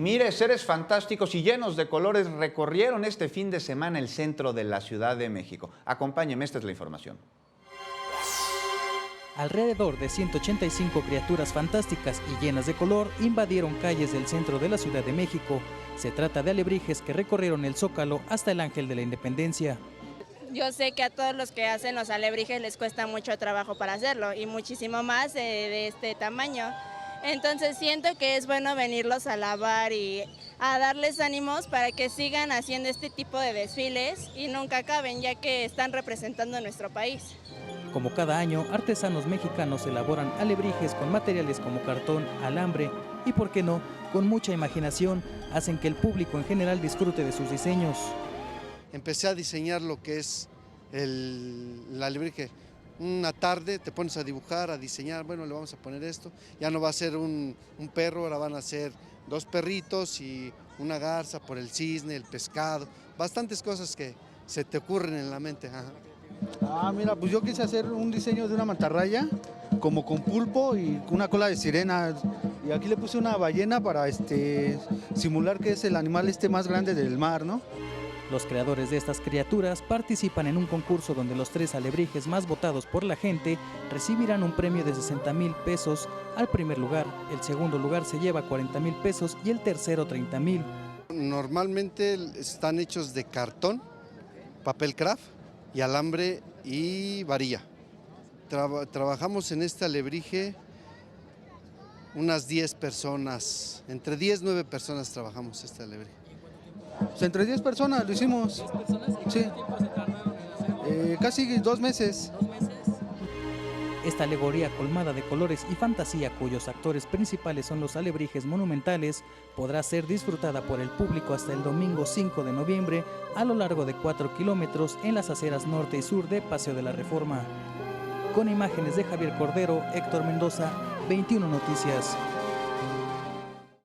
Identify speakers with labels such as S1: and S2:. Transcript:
S1: mire, seres fantásticos y llenos de colores recorrieron este fin de semana el centro de la Ciudad de México. Acompáñeme, esta es la información.
S2: Alrededor de 185 criaturas fantásticas y llenas de color invadieron calles del centro de la Ciudad de México. Se trata de alebrijes que recorrieron el Zócalo hasta el Ángel de la Independencia.
S3: Yo sé que a todos los que hacen los alebrijes les cuesta mucho trabajo para hacerlo y muchísimo más de este tamaño. Entonces siento que es bueno venirlos a alabar y a darles ánimos para que sigan haciendo este tipo de desfiles y nunca acaben, ya que están representando a nuestro país.
S2: Como cada año, artesanos mexicanos elaboran alebrijes con materiales como cartón, alambre y, por qué no, con mucha imaginación, hacen que el público en general disfrute de sus diseños.
S4: Empecé a diseñar lo que es el alebrije. Una tarde te pones a dibujar, a diseñar, bueno, le vamos a poner esto. Ya no va a ser un perro, ahora van a ser 2 perritos y una garza por el cisne, el pescado. Bastantes cosas que se te ocurren en la mente. Ajá.
S5: Mira, pues yo quise hacer un diseño de una mantarraya, como con pulpo y una cola de sirena. Y aquí le puse una ballena para simular que es el animal más grande del mar, ¿no?
S2: Los creadores de estas criaturas participan en un concurso donde los 3 alebrijes más votados por la gente recibirán un premio de 60,000 pesos al primer lugar, el segundo lugar se lleva 40,000 pesos y el tercero 30,000.
S4: Normalmente están hechos de cartón, papel craft y alambre y varilla. Trabajamos en este alebrije unas 10 personas, entre 10 y 9 personas trabajamos este alebrije.
S5: Pues entre 10 personas lo hicimos.
S2: ¿10 personas? ¿Y
S5: sí.
S2: cuánto tiempo se tardaron en hacerlo?
S5: Casi 2 meses.
S2: ¿2 meses? Esta alegoría colmada de colores y fantasía, cuyos actores principales son los alebrijes monumentales, podrá ser disfrutada por el público hasta el domingo 5 de noviembre a lo largo de 4 kilómetros en las aceras norte y sur de Paseo de la Reforma. Con imágenes de Javier Cordero, Héctor Mendoza, 21 Noticias.